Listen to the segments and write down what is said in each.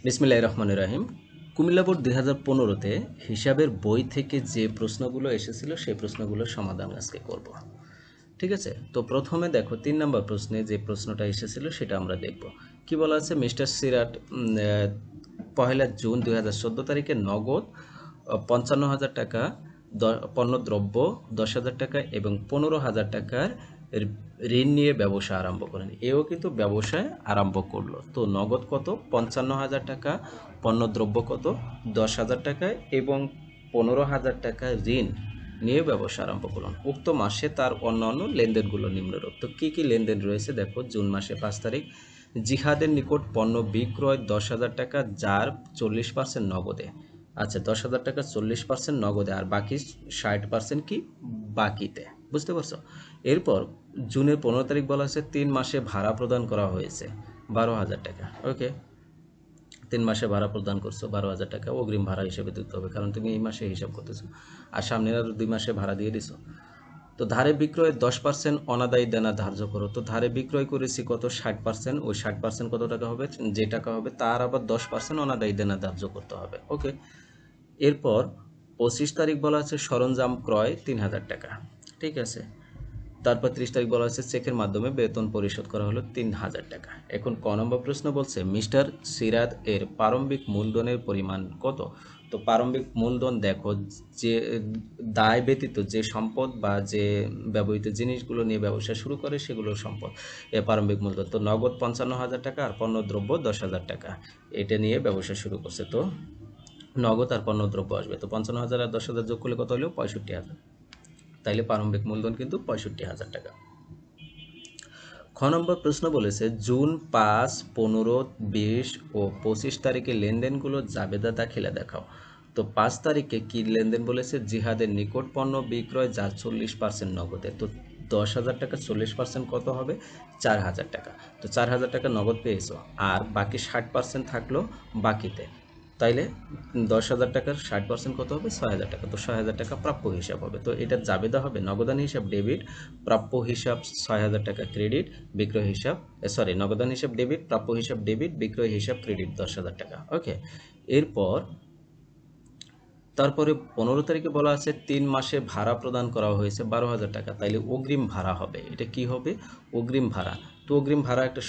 বিসমিল্লাহির রহমানির রহিম। কুমিল্লা বোর্ড 2015-তে হিসাবের বই থেকে যে প্রশ্নগুলো এসেছিল সেই প্রশ্নগুলোর সমাধান আজকে করব। ঠিক আছে, তো প্রথমে দেখো 3 নম্বর প্রশ্নে যে প্রশ্নটা এসেছিল সেটা আমরা দেখব। কি বলা আছে, মিস্টার সিরাট 1 জুন 2014 তারিখে নগদ 55,000 টাকা পণ্যদ্রব্য 10,000 টাকা এবং 15,000 টাকার ঋণ নিয়ে ব্যবসা আরম্ভ করেন। এও কিন্তু ব্যবসায় আরম্ভ করলো। তো নগদ কত, 55,000 টাকা, পণ্যদ্রব্য কত, 10,000 টাকা এবং 15,000 টাকা ঋণ নিয়ে ব্যবসা আরম্ভ করলেন। উক্ত মাসে তার অন্যান্য লেনদেনগুলো নিম্নরূপ। তো কী কী লেনদেন রয়েছে দেখো। জুন মাসে 5 তারিখ জিহাদের নিকট পণ্য বিক্রয় 10,000 টাকা, যার 40% নগদে। আচ্ছা, 10,000 টাকা 40% নগদে, আর বাকি 60% কি বাকিতে। বুঝতে পারছো? এরপর জুনের 15 তারিখ বলা আছে 3 মাসে ভাড়া প্রদান করা হয়েছে 12,000 টাকা। ওকে, 3 মাসে ভাড়া প্রদান করছো 12,000 টাকা, অগ্রিম ভাড়া হিসেবে দিতে হবে, কারণ তুমি এই মাসে হিসাব করতেছো আর সামনের আরও 2 মাসে ভাড়া দিয়ে দিছো। তো ধারে বিক্রয়ের 10% অনাদায়ী দেনা ধার্য করো। তো ধারে বিক্রয় করেছি কত, 60%। ওই 60% কত টাকা হবে, যে টাকা হবে তার আবার 10% অনাদায়ী দেনা ধার্য করতে হবে। ওকে, এরপর 25 তারিখ বলা আছে সরঞ্জাম ক্রয় 3,000 টাকা। ঠিক আছে, তারপর 30 তারিখ বলা হচ্ছে চেকের মাধ্যমে বেতন পরিশোধ করা হলো 3,000 টাকা। এখন ক নম্বর প্রশ্ন বলছে মিস্টার সিরাত এর প্রারম্ভিক মূলধনের পরিমাণ কত। তো প্রারম্ভিক মূলধন দেখো, যে দায় ব্যতীত যে সম্পদ বা যে ব্যবহৃত জিনিসগুলো নিয়ে ব্যবসা শুরু করে সেগুলো সম্পদ, এ প্রারম্ভিক মূলধন। তো নগদ 55,000 টাকা আর পণ্যদ্রব্য 10,000 টাকা, এটা নিয়ে ব্যবসা শুরু করছে। তো নগদ আর পণ্যদ্রব্য আসবে। তো 55,000 আর 10,000 যোগ করলে কত হলো, 65,000। তাইলে প্রারম্ভিক মূলধন কিন্তু 65,000 টাকা। খ নম্বর প্রশ্ন বলেছে জুন 5, 15, 20 ও 25 তারিখে লেনদেনগুলো জাবেদা দাখিলা দেখাও। তো 5 তারিখে কি লেনদেন বলেছে, জিহাদের নিকট পণ্য বিক্রয়, যার 40% নগদে। তো 10,000 টাকা 40% কত হবে, 4,000 টাকা। তো 4,000 টাকা নগদ পেয়েছো, আর বাকি 60% থাকলো বাকিতে। তাইলে 10,000 টাকার 60% কত হবে, 6,000 টাকা। তো 6,000 টাকা প্রাপ্য হিসাব হবে। তো এটা জাবেদা হবে নগদান হিসাব ডেবিট, প্রাপ্য হিসাব 6,000 টাকা ক্রেডিট, বিক্রয় হিসাব নগদান হিসাব ডেবিট, প্রাপ্য হিসাব ডেবিট, বিক্রয় হিসাব ক্রেডিট 10,000 টাকা। ওকে, এরপর তারপরে 15 তারিখে বলা আছে 3 মাসে ভাড়া প্রদান করা হয়েছে 12,000 টাকা। তাইলে অগ্রিম ভাড়া হবে। এটা কি হবে, অগ্রিম ভাড়া। তো অগ্রিম ভাড়া একটা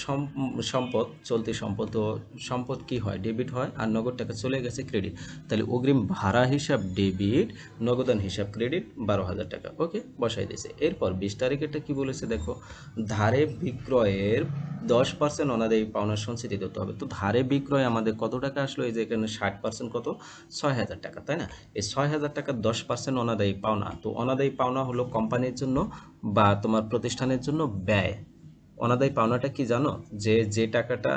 সম্পদ, চলতি সম্পদ। তো সম্পদ কি হয়, ডেবিট হয়, আর নগদ টাকা চলে গেছে ক্রেডিট। তাহলে অগ্রিম ভাড়া হিসাব ডেবিট, নগদান হিসাব ক্রেডিট 12,000 টাকা। ওকে, বসাই দিয়েছে। এরপর 20 তারিখেরটা কি বলেছে দেখো, ধারে বিক্রয়ের 10% অনাদায়ী পাওনা সঞ্চিত দিতে হবে। তো ধারে বিক্রয় আমাদের কত টাকা আসলো, এই যে এখানে 60% কত, 6,000 টাকা, তাই না? এই 6,000 টাকা 10% অনাদায়ী পাওনা। তো অনাদায়ী পাওনা হলো কোম্পানির জন্য বা তোমার প্রতিষ্ঠানের জন্য ব্যয়। অনাদায়ী পাওনাটা কি জানো, যে যে টাকাটা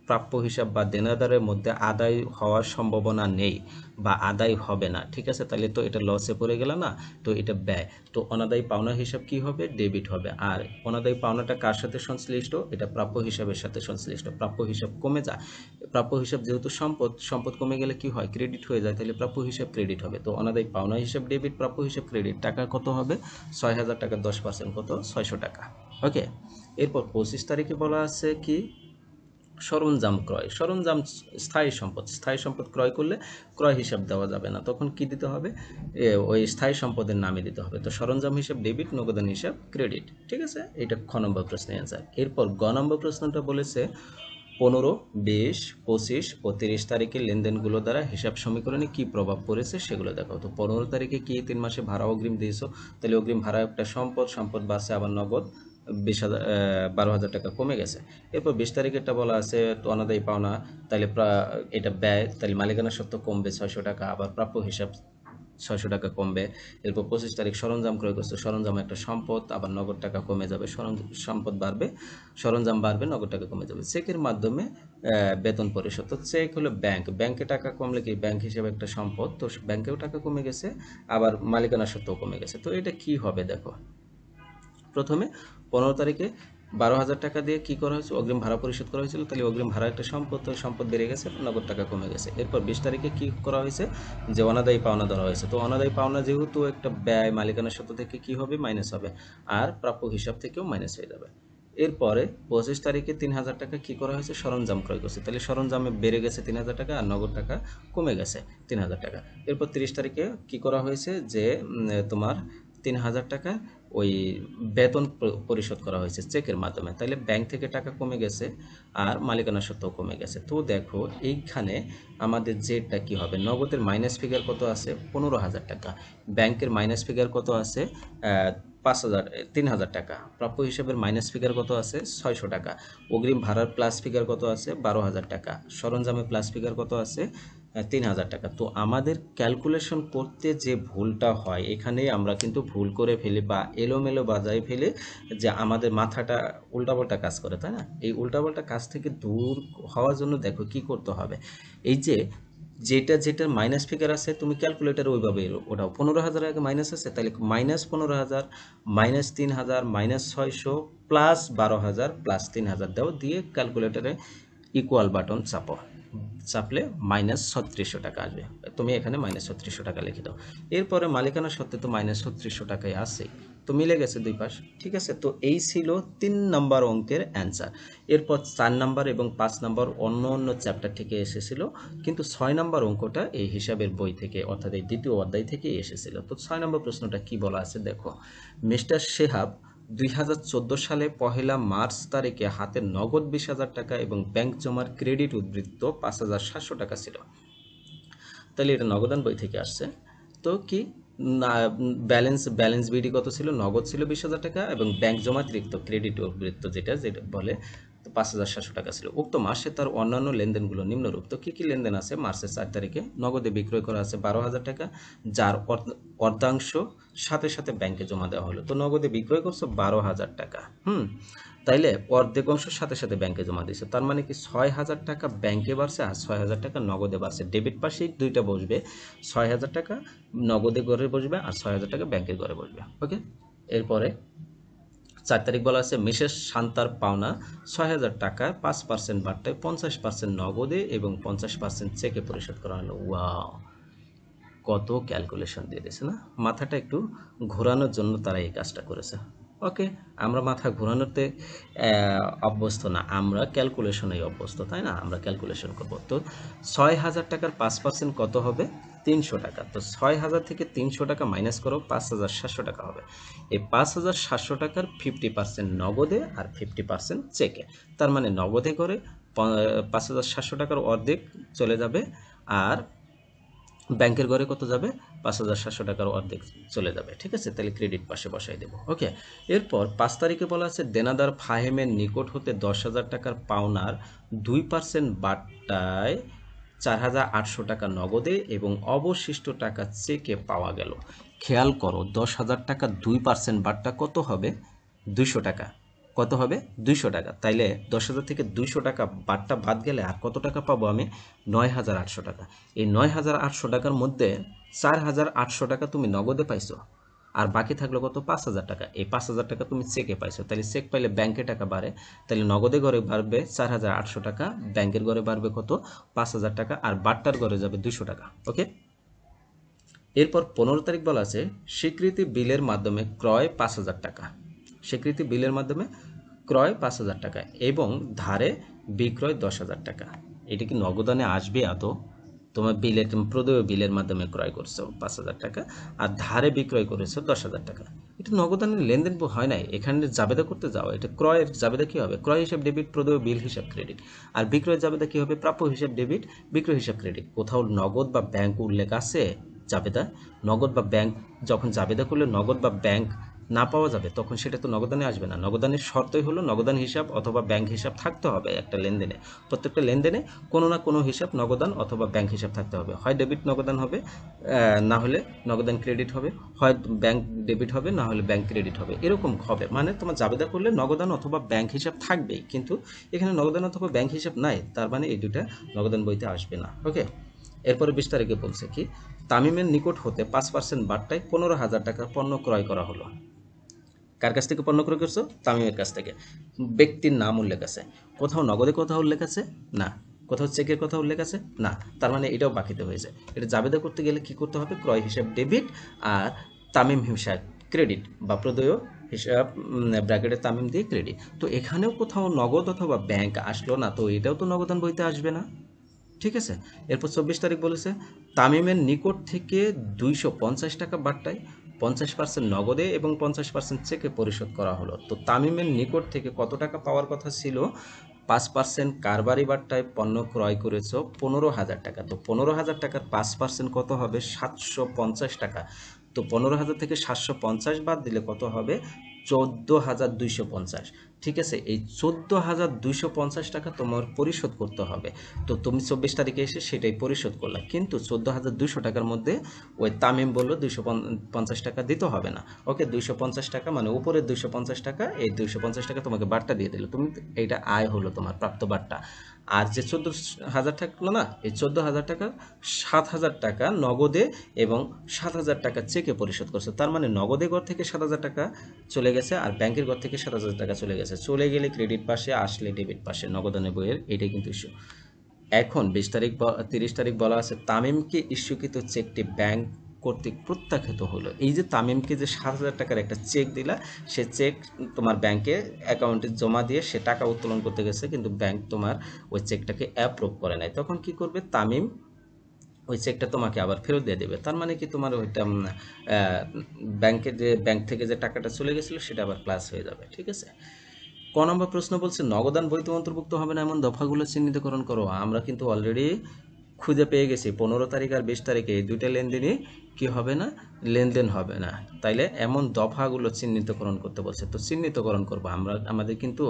প্রাপ্য হিসাব বা দেনাদারের মধ্যে আদায় হওয়ার সম্ভাবনা নেই বা আদায় হবে না। ঠিক আছে, তাহলে তো এটা লসে পড়ে গেল না, তো এটা ব্যয়। তো অনাদায়ী পাওনা হিসাব কি হবে, ডেবিট হবে। আর অনাদায়ী পাওনাটা কার সাথে সংশ্লিষ্ট, এটা প্রাপ্য হিসাবের সাথে সংশ্লিষ্ট। প্রাপ্য হিসাব কমে যায়, প্রাপ্য হিসাব যেহেতু সম্পদ কমে গেলে কি হয়, ক্রেডিট হয়ে যায়, তাহলে প্রাপ্য হিসাব ক্রেডিট হবে। তো অনাদায়ী পাওনা হিসাব ডেবিট, প্রাপ্য হিসাব ক্রেডিট। টাকা কত হবে, 6,000 টাকা 10% কত, 600 টাকা। ওকে, এরপর 25 তারিখে বলা আছে কি, সরঞ্জাম ক্রয়। সরঞ্জাম স্থায়ী সম্পদ ক্রয় করলে ক্রয় হিসাব দেওয়া যাবে না, তখন কি দিতে হবে, ওই স্থায়ী সম্পদের নামে দিতে হবে। তো সরঞ্জাম হিসাব ডেবিট, নগদান হিসাব ক্রেডিট। ঠিক আছে, এটা খ নম্বর প্রশ্নের অ্যান্সার। এরপর গ নম্বর প্রশ্নটা বলেছে 15, 20, 25 ও 30 তারিখে লেনদেনগুলো দ্বারা হিসাব সমীকরণে কি প্রভাব পড়েছে সেগুলো দেখাও। তো 15 তারিখে কি 3 মাসে ভাড়া অগ্রিম দিয়েছো, তাহলে অগ্রিম ভাড়া একটা সম্পদ বাড়ছে, আবার নগদ 12,000 টাকা কমে গেছে। এরপর 20 তারিখেরটা বলা আছে তো অনাদায়ী পাওনা, তাহলে এটা ব্যয়, তাহলে মালিকানা সত্ত্ব কমবে 600 টাকা, আবার প্রাপ্য হিসাব 600 টাকা কমবে। এরপর 25 তারিখ সরঞ্জাম ক্রয় করছে, সরঞ্জাম একটা সম্পদ, আবার নগদ টাকা কমে যাবে, সম্পদ বাড়বে, সরঞ্জাম বাড়বে, নগদ টাকা কমে যাবে। চেকের মাধ্যমে বেতন পরিশোধ। তো চেক হলো ব্যাংকে টাকা কমলে কি, ব্যাংক হিসেবে একটা সম্পদ, তো ব্যাংকেও টাকা কমে গেছে, আবার মালিকানা সত্ত্বেও কমে গেছে। তো এটা কি হবে দেখো, প্রথমে 15 তারিখে 12,000 টাকা দিয়ে কি করা হয়েছে, অগ্রিম ভাড়া পরিশোধ করা হয়েছিল, তাহলে অগ্রিম ভাড়া একটা সম্পদ, তো সম্পদ বেড়ে গেছে, নগদ টাকা কমে গেছে। এরপর 20 তারিখে কি করা হয়েছে, যে অনাদায়ী পাওনা ধরা হয়েছে। তো অনাদায়ী পাওনা যেহেতু একটা ব্যয়, মালিকানার সত্ত্ব থেকে কি হবে, মাইনাস হবে, আর প্রাপ্য হিসাব থেকেও মাইনাস হয়ে যাবে। এরপরে 25 তারিখে 3000 টাকা কি করা হয়েছে, সরঞ্জাম ক্রয় করছে, তাহলে সরঞ্জামে বেড়ে গেছে 3000 টাকা আর নগদ টাকা কমে গেছে 3000 টাকা। এরপর 30 তারিখে কি করা হয়েছে যে তোমার 3000 টাকা ওই বেতন পরিশোধ করা হয়েছে চেকের মাধ্যমে, তাহলে ব্যাংক থেকে টাকা কমে গেছে আর মালিকানা সত্ত্বেও কমে গেছে। তো দেখো এইখানে আমাদের যেটা কি হবে, নগদের মাইনাস ফিগার কত আছে 15,000 টাকা, ব্যাংকের মাইনাস ফিগার কত আছে 5,000 3,000 টাকা, প্রাপ্য হিসাবের মাইনাস ফিগার কত আছে 600 টাকা, অগ্রিম ভাড়ার প্লাস ফিগার কত আছে 12,000 টাকা, সরঞ্জামে প্লাস ফিগার কত আছে 3,000 টাকা। তো আমাদের ক্যালকুলেশন করতে যে ভুলটা হয় এখানে আমরা কিন্তু ভুল করে ফেলি বা এলোমেলো বাজায় ফেলি, যে আমাদের মাথাটা উল্টাপাল্টা কাজ করে, তাই না? এই উল্টাপাল্টা কাজ থেকে দূর হওয়ার জন্য দেখো কি করতে হবে, এই যে যেটার মাইনাস ফিগার আছে তুমি ক্যালকুলেটার ওইভাবে ওটাও 15,000 আগে মাইনাস আছে, তাহলে -15,000 -3,000 -600 প্লাস 12,000 প্লাস 3,000 দাও, দিয়ে ক্যালকুলেটারে ইকুয়াল বাটন চাপো, চাপলে -3600 টাকা আসবে। তুমি এখানে -3600 টাকা লিখে দাও। এরপরে মালিকানা সত্ত্বে তো -3600 টাকাই আছে, তো মিলে গেছে দুই পাশ, ঠিক আছে। তো এই ছিল 3 নাম্বার অঙ্কের অ্যান্সার। এরপর 4 নাম্বার এবং 5 নাম্বার অন্য অন্য চ্যাপ্টার থেকে এসেছিল, কিন্তু 6 নাম্বার অঙ্কটা এই হিসাবের বই থেকে অর্থাৎ এই দ্বিতীয় অধ্যায় থেকে এসেছিল। তো 6 নাম্বার প্রশ্নটা কি বলা আছে দেখো, মিস্টার শেহাব 2014 সালে 1 মার্চ তারিখে হাতে নগদ 20,000 টাকা এবং ব্যাংক জমার ক্রেডিট উদ্বৃত্ত 5,700 টাকা ছিল। তাহলে এটা নগদান বই থেকে আসছে। তো কি না, ব্যালেন্স বিডি কত ছিল, নগদ ছিল 20,000 টাকা এবং ব্যাংক জমাতিরিক্ত ক্রেডিট উদ্বৃত্ত যেটা বলে 5,700 টাকা ছিল। উক্ত মাসে তার অন্যান্য লেনদেনগুলো নিম্নরূপ। তো কী কী লেনদেন আছে, মার্চের 4 তারিখে নগদে বিক্রয় করা আছে 12,000 টাকা, যার অর্ধাংশ সাথে সাথে ব্যাংকে জমা দেওয়া হলো। তো নগদে বিক্রয় করছো 12,000 টাকা, তাইলে অর্ধেক অংশ সাথে সাথে ব্যাংকে জমা দিয়েছে, তার মানে কি 6,000 টাকা ব্যাংকে বাড়ছে আর 6,000 টাকা নগদে বাড়ছে। ডেবিট পাশেই দুইটা বসবে, 6,000 টাকা নগদে ঘরে বসবে আর 6,000 টাকা ব্যাংকের ঘরে বসবে। ওকে, এরপরে 4 তারিখ বলা আছে মিসেস শান্তার পাওনা 6,000 টাকায় 5% বাট্টায় 50% নগদে এবং 50% চেকে পরিশোধ করা হলো। ওয়াও, কত ক্যালকুলেশন দিয়ে দিয়েছে না, মাথাটা একটু ঘোরানোর জন্য তারা এই কাজটা করেছে। ওকে, আমরা মাথা ঘোরানোতে অভ্যস্ত না, আমরা ক্যালকুলেশনেই অভ্যস্ত, তাই না? আমরা ক্যালকুলেশন করব। তো 6,000 টাকার 5% কত হবে 300 টাকা। তো 6,000 থেকে 300 টাকা মাইনাস করো 5,700 টাকা হবে। এই 5,700 টাকার 50% নগদে আর 50% চেকে, তার মানে নগদে করে 5,700 টাকার অর্ধেক চলে যাবে আর ব্যাংকের ঘরে কত যাবে 5,700 টাকার অর্ধেক চলে যাবে, ঠিক আছে। তাহলে ক্রেডিট পাশে বসাই দেবো। ওকে, এরপর 5 তারিখে বলা আছে দেনাদার ফাহেমের নিকট হতে 10,000 টাকার পাওনার 2% বাট্টায় 4,800 টাকা নগদে এবং অবশিষ্ট টাকা চেকে পাওয়া গেল। খেয়াল করো 10,000 টাকা 2% বাট্টা কত হবে 200 টাকা, কত হবে 200 টাকা। তাইলে 10,000 থেকে 200 টাকা বাট্টা বাদ গেলে আর কত টাকা পাবো আমি 9,800 টাকা। এই 9,800 টাকার মধ্যে 4,800 টাকা তুমি নগদে পাইছো আর বাকি থাকলো কত 5,000 টাকা। এই 5,000 টাকা তুমি চেকে পাইছো, তাহলে চেক পাইলে ব্যাংকে টাকা বাড়ে, তাহলে নগদে ঘরে বাড়বে 4,800 টাকা, ব্যাংকের ঘরে বাড়বে কত 5,000 টাকা আর বাট্টার ঘরে যাবে 200 টাকা। ওকে, এরপর 15 তারিখ বলা আছে স্বীকৃতি বিলের মাধ্যমে ক্রয় 5,000 টাকা, স্বীকৃতি বিলের মাধ্যমে ক্রয় 5,000 টাকা এবং ধারে বিক্রয় 10,000 টাকা। এটা কি নগদানে আসবে? আদৌ তোমার বিলের প্রদেয় বিলের মাধ্যমে ক্রয় করছো 5,000 টাকা আর ধারে বিক্রয় করেছো 10,000 টাকা, এটা নগদানের লেনদেন হয় নাই, এখানে জাবেদা করতে যাও। এটা ক্রয়ের জাবেদা কি হবে, ক্রয় হিসাব ডেবিট, প্রদেয় বিল হিসাব ক্রেডিট। আর বিক্রয়ের জাবেদা কি হবে, প্রাপ্য হিসাব ডেবিট, বিক্রয় হিসাব ক্রেডিট। কোথাও নগদ বা ব্যাংক উল্লেখ আছে জাবেদা? নগদ বা ব্যাংক যখন জাবেদা করলে নগদ বা ব্যাংক না পাওয়া যাবে তখন সেটা তো নগদানে আসবে না। নগদানের শর্তই হলো নগদান হিসাব অথবা ব্যাংক হিসাব থাকতে হবে একটা লেনদেনে, প্রত্যেকটা লেনদেনে কোনো না কোনো হিসাব নগদান অথবা ব্যাংক হিসাব থাকতে হবে। হয় ডেবিট নগদান হবে, না হলে নগদান ক্রেডিট হবে, হয় ব্যাংক ডেবিট হবে, না হলে ব্যাংক ক্রেডিট হবে, এরকম হবে। মানে তোমার জাবেদা করলে নগদান অথবা ব্যাংক হিসাব থাকবেই, কিন্তু এখানে নগদান অথবা ব্যাংক হিসাব নাই, তার মানে এই দুটা নগদান বইতে আসবে না। ওকে, এরপরে 20 তারিখে বলছে কি তামিমের নিকট হতে 5% বাট্টায় 15,000 টাকার পণ্য ক্রয় করা হলো। কার কাছ থেকে পণ্য ক্রয় করছো? তামিমের কাছ থেকে। ব্যক্তির নাম উল্লেখ আছে, কোথাও নগদে কথা উল্লেখ আছে না, কোথাও চেকের কথা উল্লেখ আছে না, তার মানে এটাও বাকিতে হয়েছে। এটা জাবেদা করতে গেলে কি করতে হবে, ক্রয় হিসাব ডেবিট আর তামিম হিসাব ক্রেডিট বা প্রদেয় হিসাব ব্র্যাকেটে তামিম দিয়ে ক্রেডিট। তো এখানেও কোথাও নগদ অথবা ব্যাংক আসলো না, তো এটাও তো নগদান বইতে আসবে না, ঠিক আছে। এরপর 24 তারিখ বলেছে তামিমের নিকট থেকে 250 টাকা বাট্টায় 50% নগদে এবং 50% চেকে পরিশোধ করা হলো। তো তামিমের নিকট থেকে কত টাকা পাওয়ার কথা ছিল? 5% কারবারি বাট্টায় পণ্য ক্রয় করেছো 15,000 টাকা। তো 15,000 টাকার 5% কত হবে? 750 টাকা। তো 15,000 থেকে 750 বাদ দিলে কত হবে? 14,250। ঠিক আছে, এই 14,250 টাকা তোমার পরিশোধ করতে হবে। তো তুমি 24 তারিখে এসে সেটাই পরিশোধ করলা, কিন্তু 14,200 টাকার মধ্যে ওই তামিম বললো 250 টাকা দিতে হবে না। ওকে, 250 টাকা মানে উপরে 250 টাকা, এই 250 টাকা তোমাকে বাট্টা দিয়ে দিল, তুমি এইটা আয় হলো তোমার প্রাপ্ত বাট্টা। আর যে 14,000 থাকলো না, এই 14,000 টাকা 7,000 টাকা নগদে এবং 7,000 টাকা চেকে পরিশোধ করছে। তার মানে নগদে ঘর থেকে 7,000 টাকা চলে গেছে আর ব্যাংকের ঘর থেকে 7,000 টাকা চলে গেছে। চলে গেলে ক্রেডিট পাশে, আসলে ডেবিট পাশে, নগদানের বইয়ের এটাই কিন্তু ইস্যু। এখন 20 তারিখ 30 তারিখ বলা আছে তামিমকে ইস্যুকৃত চেকটি ব্যাংক কর্তৃক প্রত্যাখ্যাত হলো। এই যে তামিমকে যে 7,000 টাকার একটা চেক দিলা, সে চেক তোমার ব্যাংকে অ্যাকাউন্টে জমা দিয়ে সে টাকা উত্তোলন করতে গেছে, কিন্তু ব্যাংক তোমার ওই চেকটাকে অ্যাপ্রুভ করে নাই। তখন কি করবে? তামিম ওই চেকটা তোমাকে আবার ফেরত দিয়ে দেবে। তার মানে কি তোমার ওইটা ব্যাংকে যে ব্যাংক থেকে যে টাকাটা চলে গেছিলো সেটা আবার প্লাস হয়ে যাবে, ঠিক আছে। ক নম্বর প্রশ্ন বলছে নগদান বইতে অন্তর্ভুক্ত হবে না এমন দফাগুলো চিহ্নিতকরণ করো। আমরা কিন্তু অলরেডি খুঁজে পেয়ে গেছি 15 তারিখ আর 20 তারিখে এই দুইটা লেনদেনই কি হবে না? লেনদেন হবে না। তাইলে এমন দফাগুলো চিহ্নিতকরণ করতে বলছে, তো চিহ্নিতকরণ করবো আমরা। আমাদের কিন্তু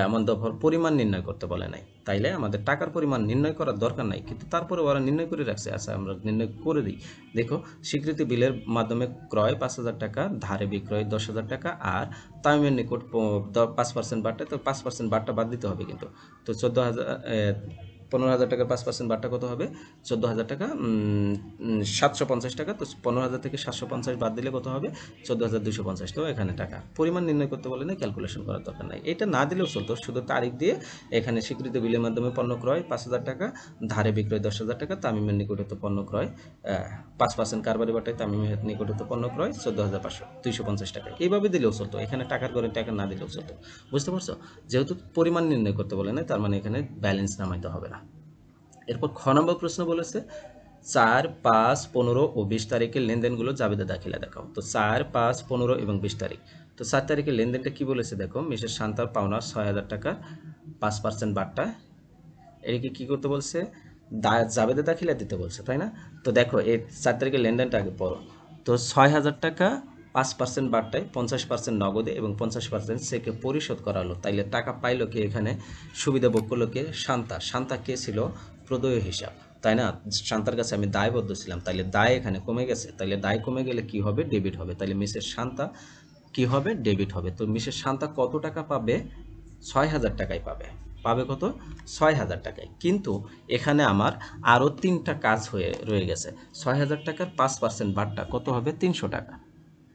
এমন দফার পরিমাণ নির্ণয় করতে বলে নাই, তাইলে আমাদের টাকার পরিমাণ নির্ণয় করার দরকার নাই, কিন্তু তারপরে ওরা নির্ণয় করে রাখছে। আচ্ছা, আমরা নির্ণয় করে দিই। দেখো, স্বীকৃতি বিলের মাধ্যমে ক্রয় 5,000 টাকা, ধারে বিক্রয় 10,000 টাকা, আর তামিমের নিকট 5% বাট্টা। তো 5% বাট্টা বাদ দিতে হবে কিন্তু। তো 15,000 টাকার 5% বাট্টা কত হবে? 14,000 টাকা, 750 টাকা। তো 15,000 থেকে 750 বাদ দিলে কত হবে? 14,250। তো এখানে টাকা পরিমাণ নির্ণয় করতে বলে না, ক্যালকুলেশন করার দরকার নাই। এটা না দিলেও চলতো, শুধু তারিখ দিয়ে এখানে স্বীকৃত বিলের মাধ্যমে পণ্য ক্রয় 5,000 টাকা, ধারে বিক্রয় 10,000 টাকা, তামিমের নিকটত পণ্য ক্রয় 5% কারবারি বাটায় তামিমের নিকটত পণ্য ক্রয় 14,250 টাকা। এইভাবে দিলেও চলতো, এখানে টাকার ঘরে টাকা না দিলেও চলতো। বুঝতে পারছো? যেহেতু পরিমাণ নির্ণয় করতে বলে না, তার মানে এখানে ব্যালেন্স নামাইতে হবে না। এরপর খ নম্বর প্রশ্ন বলেছে 4, 5, 15 ও 20 তারিখের লেনদেনগুলো জাবেদা দাখিলা দেখাও। তো 4, 5, 15 এবং 20 তারিখ। তো 4 তারিখের লেনদেনটা কি বলেছে দেখো, মিসেস শান্তার পাওনা 6,000 টাকা, 5% বাট্টা। এদিকে কি করতে বলছে? জাবেদা দাখিলা দিতে বলছে, তাই না? তো দেখো, এই 4 তারিখের লেনদেনটা আগে পড়ো। তো 6,000 টাকা 5% বাট্টায়, 50% নগদে এবং 50% চেকে পরিশোধ করা হলো। তাইলে টাকা পাইলো কে এখানে? সুবিধা ভোগ করলো কে? শান্তা। শান্তা কে ছিল? প্রদেয় হিসাব, তাই না? শান্তার কাছে আমি দায়বদ্ধ ছিলাম, তাইলে দায় এখানে কমে গেছে। তাইলে দায় কমে গেলে কি হবে? ডেবিট হবে। তাইলে মিসেস শান্তা কি হবে? ডেবিট হবে। তো মিসেস শান্তা কত টাকা পাবে? 6,000 টাকাই পাবে। পাবে কত? 6,000 টাকায়। কিন্তু এখানে আমার আরও 3টা কাজ হয়ে রয়ে গেছে। 6,000 টাকার 5% বাট্টা কত হবে? 300 টাকা।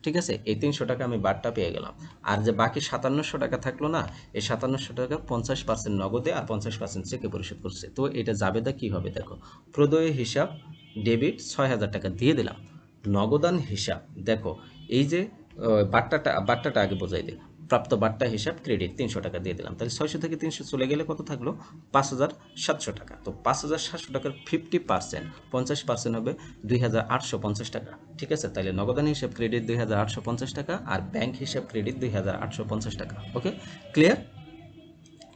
ঠিক আছে, এই 300 টাকা আমি বাট্টা পেয়ে গেলাম। আর যে বাকি 5700 টাকা থাকলো না, এই 5700 টাকা 50% নগদে আর 50% চেকে পরিশোধ করছে। তো এটা জাবেদা কি হবে দেখো, প্রদেয় হিসাব ডেবিট 6,000 টাকা দিয়ে দিলাম। নগদান হিসাব দেখো, এই যে বাট্টাটা আগে বোঝাই দিই। প্রাপ্ত বাট্টা হিসাব ক্রেডিট 300 টাকা দিয়ে দিলাম। তাহলে 600 থেকে 300 চলে গেলে কত থাকলো? 5,700 টাকা। তো 5,700 টাকার 50%, 50% হবে 2,850 টাকা। ঠিক আছে, তাহলে নগদান হিসাব ক্রেডিট 2,850 টাকা আর ব্যাংক হিসাব ক্রেডিট 2,850 টাকা। ওকে, ক্লিয়ার?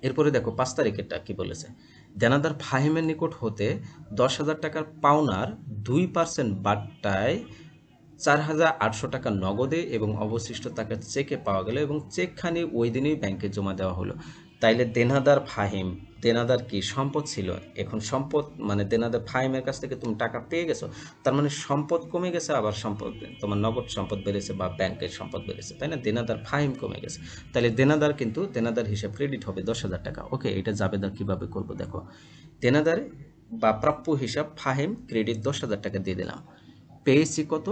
এরপরে দেখো 5 তারিখেরটা কি বলেছে, দেনাদার ফাহিমের নিকট হতে 10,000 টাকার পাওনার 2% বাট্টায় 4,800 টাকা নগদে এবং অবশিষ্ট টাকা চেকে পাওয়া গেল এবং চেকখানি ওই দিনই ব্যাংকে জমা দেওয়া হলো। তাইলে দেনাদার ফাহিম, দেনাদার কি সম্পদ ছিল, এখন সম্পদ মানে দেনাদার ফাহিমের কাছ থেকে তুমি টাকা পেয়ে গেছো, তার মানে সম্পদ কমে গেছে, আবার সম্পদ তোমার নগদ সম্পদ বেড়েছে বা ব্যাংকের সম্পদ বেড়েছে, তাই না? দেনাদার ফাহিম কমে গেছে, তাহলে দেনাদার কিন্তু দেনাদার হিসাব ক্রেডিট হবে 10,000 টাকা। ওকে, এটা জাবেদা কিভাবে করবো দেখো, দেনাদার বা প্রাপ্য হিসাব ফাহিম ক্রেডিট 10,000 টাকা দিয়ে দিলাম। পেয়েছি কত?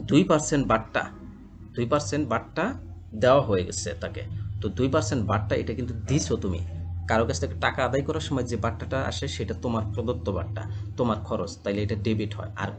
2% বাট্টা, 2% বাট্টা দেওয়া হয়ে গেছে তাকে। তো 2% বাট্টা এটা কিন্তু দিছো তুমি, কারো কাছ থেকে টাকা আদায় করার সময় যে বাট্টাটা আসে সেটা তোমার প্রদত্ত বাট্টা। তোমার খরচ, তাইলে এটা ডেবিট হয়। আর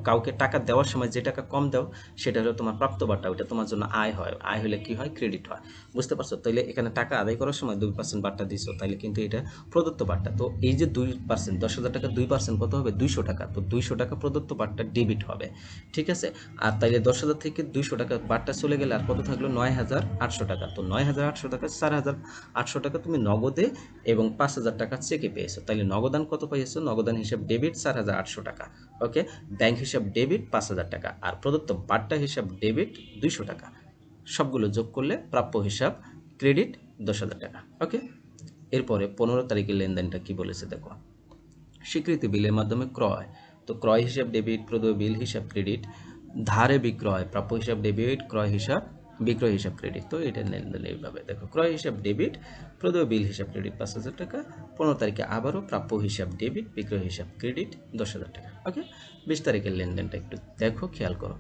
কাউকে টাকা দেওয়ার সময় যে টাকা কম দাও সেটা হলো তোমার প্রাপ্ত বার্তা, ওইটা তোমার জন্য আয় হয়। আয় হলে কি হয়? ক্রেডিট হয়। বুঝতে পারছো? তাইলে এখানে টাকা আদায় করার সময় 2% বার্তা দিছো, তাইলে কিন্তু এটা প্রদত্ত বার্তা। তো এই যে 2%, 10,000 টাকা 2% কত হবে? 200 টাকা। তো 200 টাকা প্রদত্ত বার্তা ডেবিট হবে, ঠিক আছে। আর তাইলে 10,000 থেকে 200 টাকা বার্তা চলে গেলে আর কত থাকলো? 9,800 টাকা। তো 9,800 টাকা 4,800 টাকা তুমি নগদে এবং 5,000 টাকা চেকে পেয়েছো। তাইলে নগদান কত পেয়েছো? নগদান হিসাব ডেবিট 4,800 টাকা, ওকে। ব্যাংক হিসাব ডেবিট 5,000 টাকা, আর প্রদত্ত বার্তা হিসাব ডেবিট 200 টাকা। সবগুলো যোগ করলে প্রাপ্য হিসাব ক্রেডিট 10,000 টাকা, ওকে। এরপরে 15 তারিখের লেনদেনটা কি বলেছে দেখো। স্বীকৃতি বিলের মাধ্যমে ক্রয়, তো ক্রয় হিসাব ডেবিট, প্রদেয় বিল হিসাব ক্রেডিট। ধারে বিক্রয়, প্রাপ্য হিসাব ডেবিট, ক্রয় হিসাব বিক্রয় হিসাব ক্রেডিট। তো এটা লেনদেন এইভাবে দেখো, ক্রয় হিসাব ডেবিট, প্রদেয় বিল হিসাব ক্রেডিট 5,000 টাকা। 15 তারিখে আবারও প্রাপ্য হিসাব ডেবিট, বিক্রয় হিসাব ক্রেডিট 10,000 টাকা, ওকে। 20 তারিখের লেনদেনটা একটু দেখো, খেয়াল করো।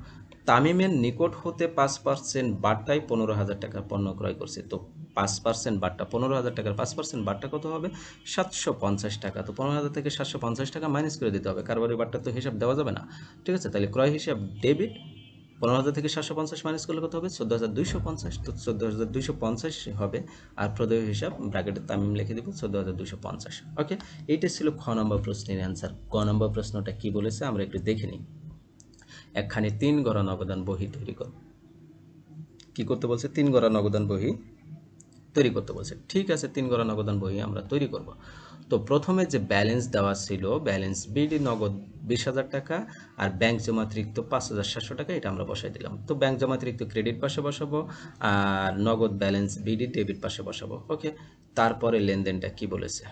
তামিমের নিকট হতে 5% বার্তায় 15,000 টাকার পণ্য ক্রয় করছে। তো 5% বার্তা, 15,000 টাকার 5% বার্তা কত হবে? 750 টাকা। তো 15,000 থেকে 750 টাকা মাইনাস করে দিতে হবে, কারবারি বার্তা তো হিসাব দেওয়া যাবে না, ঠিক আছে। তাহলে ক্রয় হিসাব ডেবিট, 15,000 থেকে 750 মাইনাস করলে কত হবে? 14,250। তো 14,250 হবে। আর প্রদেয় হিসাব ব্র্যাকেটে তামিম লিখে দেবো 14,250, ওকে। এইটা ছিল খ নম্বর প্রশ্নের অ্যান্সার। ক নম্বর প্রশ্নটা কি বলেছে আমরা একটু দেখে নিই। একখানি 3 গড়া নগদান বহি তৈরি কর। কি করতে বলছে? 3 গড়া নগদান বহি তৈরি করতে বলছে, ঠিক আছে। 3 গড়া নগদান বহি আমরা তৈরি করব। তো প্রথমে যে ব্যালেন্স দেওয়া ছিল, ব্যালেন্স বিডি নগদ 20,000 টাকা আর ব্যাংক জমাতিরিক্ত 5,700 টাকা, এটা আমরা বসাই দিলাম। তো ব্যাংক জমাতিরিক্ত ক্রেডিট পাশে বসাবো আর নগদ ব্যালেন্স বিডি ডেবিট পাশে বসাবো, ওকে। তারপরে লেনদেনটা কি বলেছে,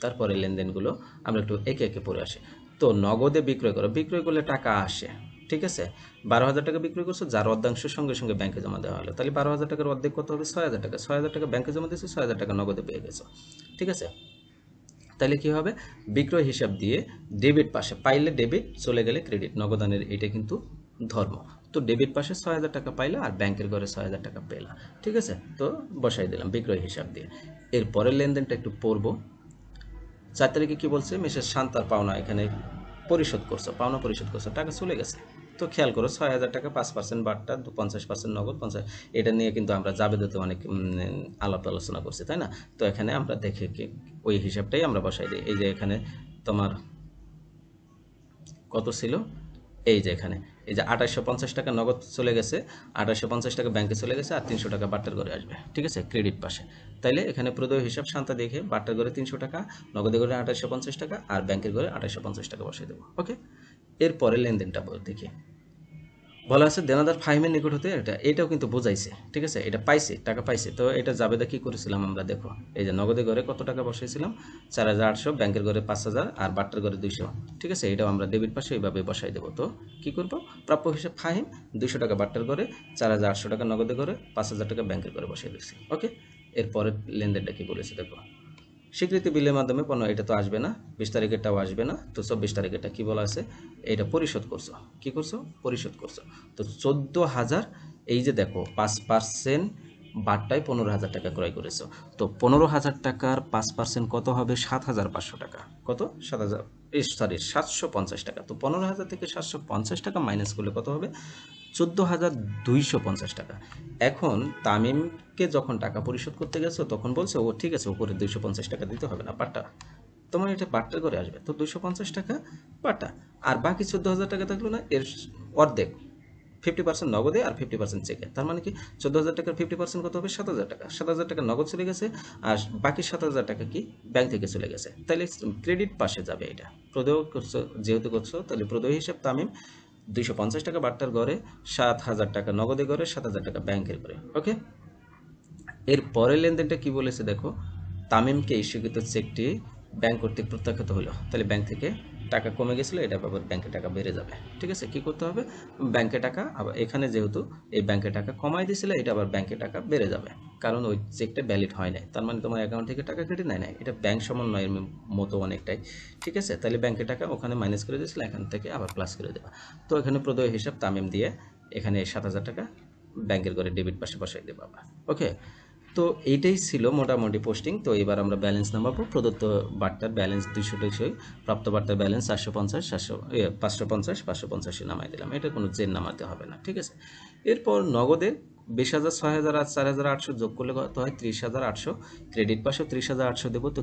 তারপরে লেনদেনগুলো আমরা একটু একে একে পড়ে আসি। তো নগদে বিক্রয় করো, বিক্রয় করলে টাকা আসে, ঠিক আছে। 12,000 টাকা বিক্রয় করছো, যার অর্ধাংশ সঙ্গে সঙ্গে ব্যাংকে জমা দেওয়া হলো। তাহলে 12,000 টাকার অর্ধেক কত হবে? 6,000 টাকা। 6,000 টাকা ব্যাংকে জমা দিয়েছো, 6,000 টাকা নগদে পেয়ে গেছো, ঠিক আছে। তাহলে কি হবে? বিক্রয় হিসাব দিয়ে ডেবিট পাশে পাইলে ডেবিট, চলে গেলে ক্রেডিট। নগদানের এটা কিন্তু ধর্ম। তো ডেবিট পাশে 6,000 টাকা পাইলা আর ব্যাংকের ঘরে 6,000 টাকা পেলা, ঠিক আছে। তো বসাই দিলাম বিক্রয় হিসাব দিয়ে। এরপরের লেনদেনটা একটু পড়বো। 4 তারিখে কি বলছে? মিসেস শান্তার পাওনা এখানে পরিশোধ করছো, পাওনা পরিশোধ করছো, টাকা চলে গেছে। তো খেয়াল করো 6,000 টাকা 5% বার্তা, 50% নগদ, 50। এটা নিয়ে কিন্তু আমরা জাবেদাতে অনেক আলাপ আলোচনা করছি, তাই না? তো এখানে আমরা দেখে কি ওই হিসাবটাই আমরা বসাই দিই। এই যে এখানে তোমার কত ছিল? এই যে এখানে এই যে 2,850 টাকা নগদ চলে গেছে, 2,850 টাকা ব্যাংকে চলে গেছে, আর 300 টাকা বাট্টার ঘরে আসবে, ঠিক আছে, ক্রেডিট পাশে। তাইলে এখানে প্রদেয় হিসাব শান্তা দেখে বাট্টার ঘরে 300 টাকা, নগদে ঘরে 2,850 টাকা আর ব্যাংকের ঘরে 2,850 টাকা বসিয়ে দেবো, ওকে। এরপরে লেনদেনটা দেখি। বলা আছে দেনাদার ফাহিমের নিকট হতে, এটাও কিন্তু বোঝাইছে, ঠিক আছে। এটা পাইছে, টাকা পাইছে। তো এটা জাবেদা কি করেছিলাম আমরা দেখো। এই যে নগদে ঘরে কত টাকা বসাইছিলাম? 4,800, ব্যাংকের ঘরে 5,000 আর বাট্টার ঘরে 200, ঠিক আছে। এটাও আমরা ডেবিট পাশে এইভাবে বসাই দেবো। তো কি করব? প্রাপ্য হিসাব ফাহিম 200 টাকা বাট্টার ঘরে, 4,800 টাকা নগদে ঘরে, 5,000 টাকা ব্যাংকের ঘরে বসাই দিচ্ছি, ওকে। এরপরে লেনদেনটা কি বলেছে দেখো। স্বীকৃতি বিলের মাধ্যমে পণ্য, এটা তো আসবে না, 20 তারিখেরটাও আসবে না। তো 24 তারিখেরটা কি বলা আছে? এটা পরিশোধ করছো, কি করছো? পরিশোধ করছো। তো 14,000, এই যে দেখো 5% বাট্টায় 15,000 টাকা ক্রয় করেছো। তো 15,000 টাকার 5% কত হবে? 7,500 টাকা। কত? 750 টাকা। তো 15,000 থেকে 750 টাকা মাইনাস করলে কত হবে? 14,250 টাকা। এখন তামিমকে যখন টাকা পরিশোধ করতে গেছো তখন বলছে ও ঠিক আছে, উপরে 250 টাকা দিতে হবে না, বাট্টা তোমার এটা বাট্টার করে আসবে। তো 250 টাকা বাট্টা, আর বাকি 14,000 টাকা থাকলো না, এর অর্ধেক 50% নগদে আর 50% চেকে। তার মানে কি 14,000 টাকার 50% কত হবে? 7,000 টাকা। 7,000 টাকা নগদ চলে গেছে আর বাকি 7,000 টাকা কি ব্যাংক থেকে চলে গেছে। তাহলে ক্রেডিট পাশে যাবে। এটা প্রদেয় করছো, যেহেতু করছো, তাহলে প্রদেয় হিসাব তামিম 250 টাকা বাট্টার ঘরে, 7,000 টাকা নগদে ঘরে, 7,000 টাকা ব্যাংকের ঘরে, ওকে। এর পরের লেনদেনটা কি বলেছে দেখো। তামিমকে ইস্যুকৃত চেকটি ব্যাংক কর্তৃক প্রত্যাখ্যাত হলো। তাহলে ব্যাংক থেকে টাকা কমে গেছিলো, এটা আবার ব্যাংকে টাকা বেড়ে যাবে, ঠিক আছে। কি করতে হবে? ব্যাংকে টাকা আবার এখানে যেহেতু এই ব্যাংকে টাকা কমাই দিয়েছিল, এটা আবার ব্যাংকে টাকা বেড়ে যাবে, কারণ ওই চেকটা ভ্যালিড হয় নাই। তার মানে তোমার অ্যাকাউন্ট থেকে টাকা কেটে নেয় নাই, এটা ব্যাংক সমন্বয়ের মতো অনেকটাই, ঠিক আছে। তাহলে ব্যাংকে টাকা ওখানে মাইনাস করে দিয়েছিল, এখান থেকে আবার প্লাস করে দেবা। তো এখানে প্রদেয় হিসাব তামিম দিয়ে এখানে 7,000 টাকা ব্যাংকের ঘরে ডেবিট পাশে বসাই দেবা, ওকে। তো এইটাই ছিল মোটামুটি পোস্টিং। তো এবার আমরা ব্যালেন্স নামাবো। প্রদত্ত বার্তার ব্যালেন্স 200 প্রাপ্ত বার্তার ব্যালেন্স 450, 550, 550 নামাই দিলাম। এটা কোনো জেন নামাতে হবে না, ঠিক আছে। এরপর নগদে 20,000, 6,000 আর 4,800 যোগ করলে কত হয়? 30,800। ক্রেডিট পাশেও 30,800 দেবো। তো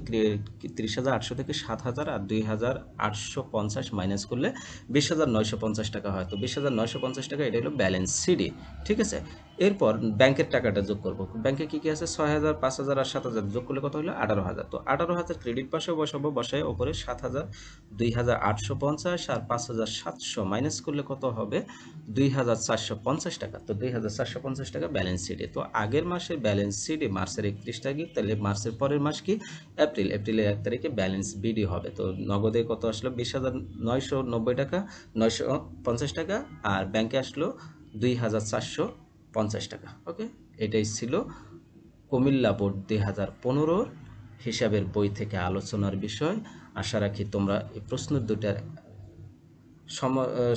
30,800 থেকে 7,000 আর 2,850 মাইনাস করলে 20,950 টাকা হয়। তো 20,950 টাকা, এটা হলো ব্যালেন্স সিডি, ঠিক আছে। এরপর ব্যাংকের টাকাটা যোগ করব। ব্যাংকে কী কী আছে? 6,000, 5,000 আর 7,000 যোগ করলে কত হলো? 18,000। তো 18,000 ক্রেডিট পাশেও বসাবো, বসায় ওপরে 7,000, 2,850 আর 5,700 মাইনাস করলে কত হবে? 2,450 টাকা। তো 2,450 টাকা ব্যালেন্স সিডি। তো আগের মাসের ব্যালেন্স সিডি মার্চের 31 তারিখ, তাহলে মার্চের পরের মাস কি? এপ্রিল। এপ্রিলের 1 তারিখে ব্যালেন্স বিডি হবে। তো নগদে কত আসলো? 20,990 টাকা, 950 টাকা। আর ব্যাংকে আসলো 2,450 টাকা। ওকে, এটাই ছিল কুমিল্লা বোর্ড 2015 হিসাবের বই থেকে আলোচনার বিষয়। আশা রাখি তোমরা এই প্রশ্ন দুটার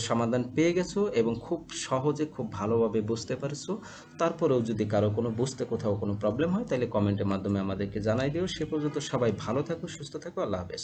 সমাধান পেয়ে গেছো এবং খুব সহজে, খুব ভালোভাবে বুঝতে পারছো। তারপরেও যদি কারো কোনো বুঝতে কোথাও কোনো প্রবলেম হয়, তাহলে কমেন্টের মাধ্যমে আমাদেরকে জানাই দিও। সে পর্যন্ত সবাই ভালো থাকো, সুস্থ থাকো। আল্লাহ হাফেজ।